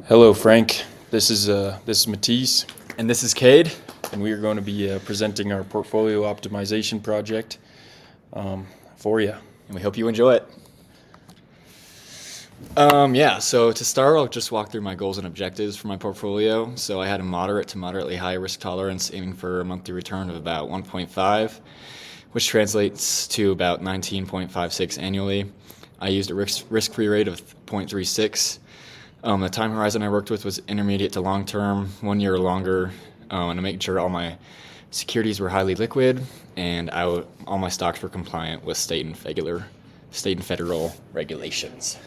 Hello, Frank. This is Matisse, And this is Cade. and we are going to be presenting our portfolio optimization project for you. And we hope you enjoy it. So to start, I'll just walk through my goals and objectives for my portfolio. So I had a moderate to moderately high risk tolerance, aiming for a monthly return of about 1.5, which translates to about 19.56 annually. I used a risk-free rate of 0.36. The time horizon I worked with was intermediate to long term, 1 year or longer, and I'm making sure all my securities were highly liquid and all my stocks were compliant with state and federal regulations.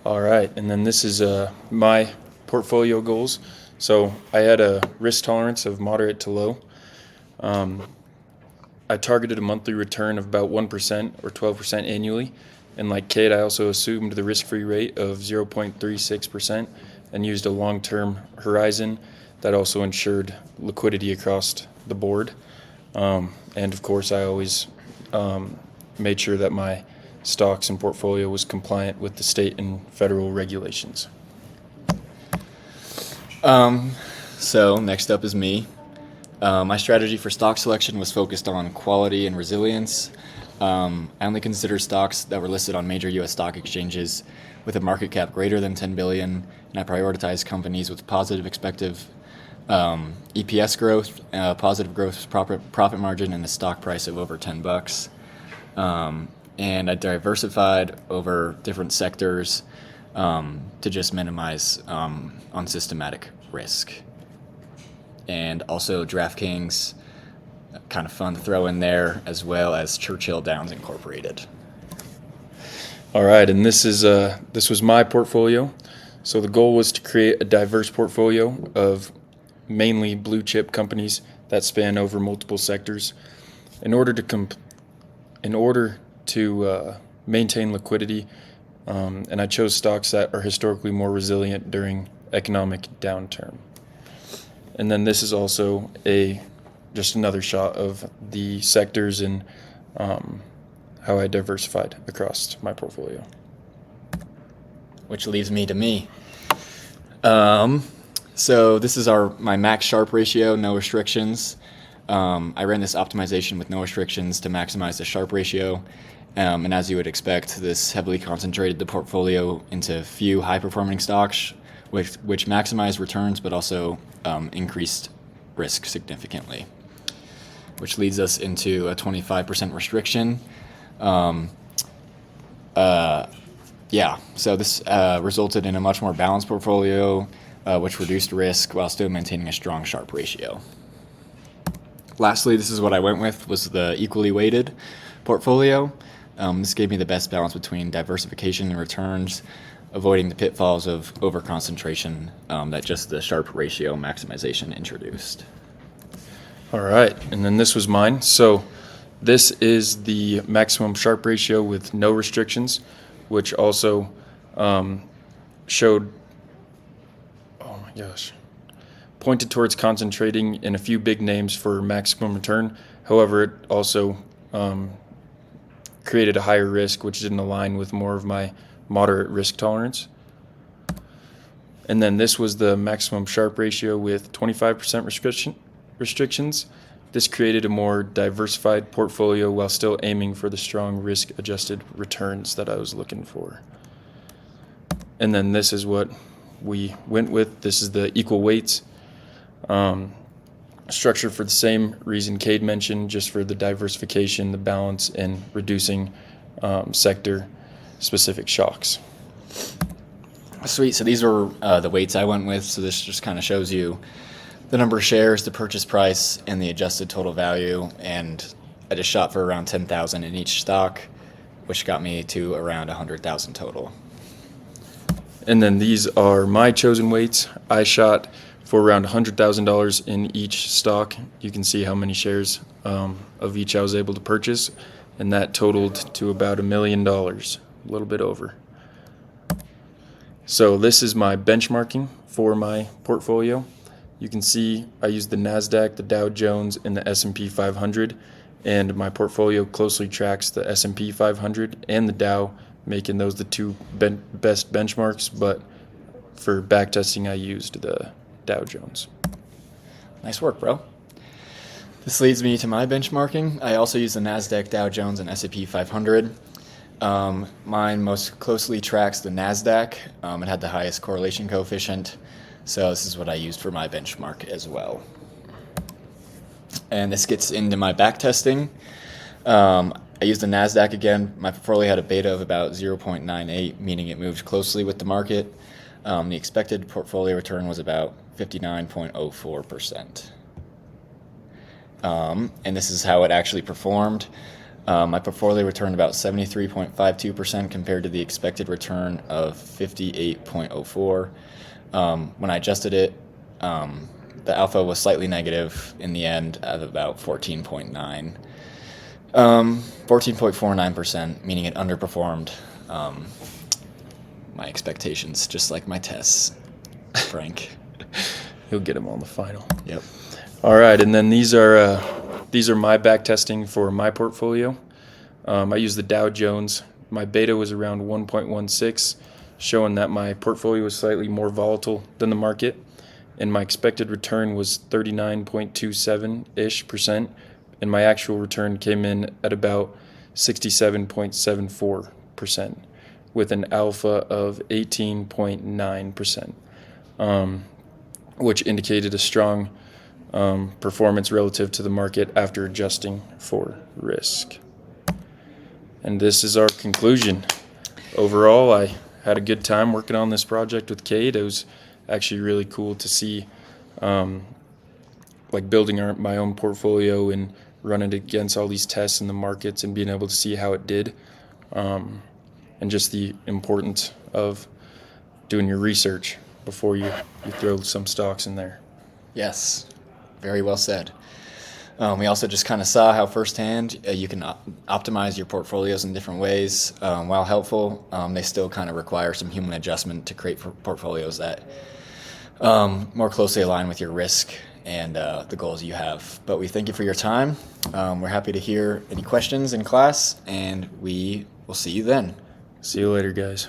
All right, and then this is my portfolio goals. So I had a risk tolerance of moderate to low. I targeted a monthly return of about 1% or 12% annually. And like Cade, I also assumed the risk-free rate of 0.36% and used a long-term horizon that also ensured liquidity across the board. And of course, I always made sure that my stocks and portfolio was compliant with the state and federal regulations. So next up is me. My strategy for stock selection was focused on quality and resilience. I only considered stocks that were listed on major U.S. stock exchanges with a market cap greater than $10 billion, and I prioritized companies with positive expected EPS growth, positive gross profit margin, and a stock price of over $10. And I diversified over different sectors to just minimize unsystematic risk. And also DraftKings, kind of fun to throw in there, as well as Churchill Downs Incorporated. All right, and this was my portfolio. So the goal was to create a diverse portfolio of mainly blue chip companies that span over multiple sectors. In order to maintain liquidity, and I chose stocks that are historically more resilient during economic downturn. And then this is also just another shot of the sectors and how I diversified across my portfolio. Which leaves me to me. So this is my max Sharpe ratio, no restrictions. I ran this optimization with no restrictions to maximize the Sharpe ratio. And as you would expect, this heavily concentrated the portfolio into few high-performing stocks, which maximized returns but also increased risk significantly, which leads us into a 25% restriction. So this resulted in a much more balanced portfolio, which reduced risk while still maintaining a strong Sharpe ratio. Lastly, this is what I went with, was the equally weighted portfolio. This gave me the best balance between diversification and returns, avoiding the pitfalls of overconcentration that just the Sharpe ratio maximization introduced. All right, and then this was mine. So this is the maximum Sharpe ratio with no restrictions, which also pointed towards concentrating in a few big names for maximum return. However, it also created a higher risk, which didn't align with more of my moderate risk tolerance. And then this was the maximum Sharpe ratio with 25% restrictions. This created a more diversified portfolio while still aiming for the strong risk-adjusted returns that I was looking for. And then this is what we went with. This is the equal weights. Structured for the same reason Cade mentioned, just for the diversification, the balance, and reducing sector-specific shocks. Sweet. So these were the weights I went with. So this just kind of shows you the number of shares, the purchase price, and the adjusted total value. And I just shot for around 10,000 in each stock, which got me to around 100,000 total. And then these are my chosen weights. I shot for around $100,000 in each stock. You can see how many shares of each I was able to purchase, and that totaled to about $1 million, a little bit over. So this is my benchmarking for my portfolio. You can see I used the NASDAQ, the Dow Jones, and the S&P 500, and my portfolio closely tracks the S&P 500 and the Dow, making those the two best benchmarks. But for back testing, I used the Dow Jones. Nice work, bro. This leads me to my benchmarking. I also use the NASDAQ, Dow Jones, and S&P 500. Mine most closely tracks the NASDAQ. It had the highest correlation coefficient. So this is what I used for my benchmark as well. And this gets into my back testing. I used the NASDAQ again. My portfolio had a beta of about 0.98, meaning it moved closely with the market. The expected portfolio return was about 59.04%. And this is how it actually performed. My portfolio returned about 73.52% compared to the expected return of 58.04. When I adjusted it, the alpha was slightly negative in the end of about 14.49%, meaning it underperformed my expectations, just like my tests, Frank. He'll get them on the final. Yep. All right, and then these are my back testing for my portfolio. I used the Dow Jones. My beta was around 1.16, showing that my portfolio was slightly more volatile than the market, and my expected return was 39.27-ish%, and my actual return came in at about 67.74%, with an alpha of 18.9%, which indicated a strong performance relative to the market after adjusting for risk. And this is our conclusion. Overall, I had a good time working on this project with Cade. It was actually really cool to see building my own portfolio and running it against all these tests in the markets and being able to see how it did, and just the importance of doing your research before you throw some stocks in there. Yes, very well said. We also just kind of saw how firsthand you can optimize your portfolios in different ways. While helpful, they still kind of require some human adjustment to create portfolios that more closely align with your risk and the goals you have. But we thank you for your time. We're happy to hear any questions in class, and we will see you then. See you later, guys.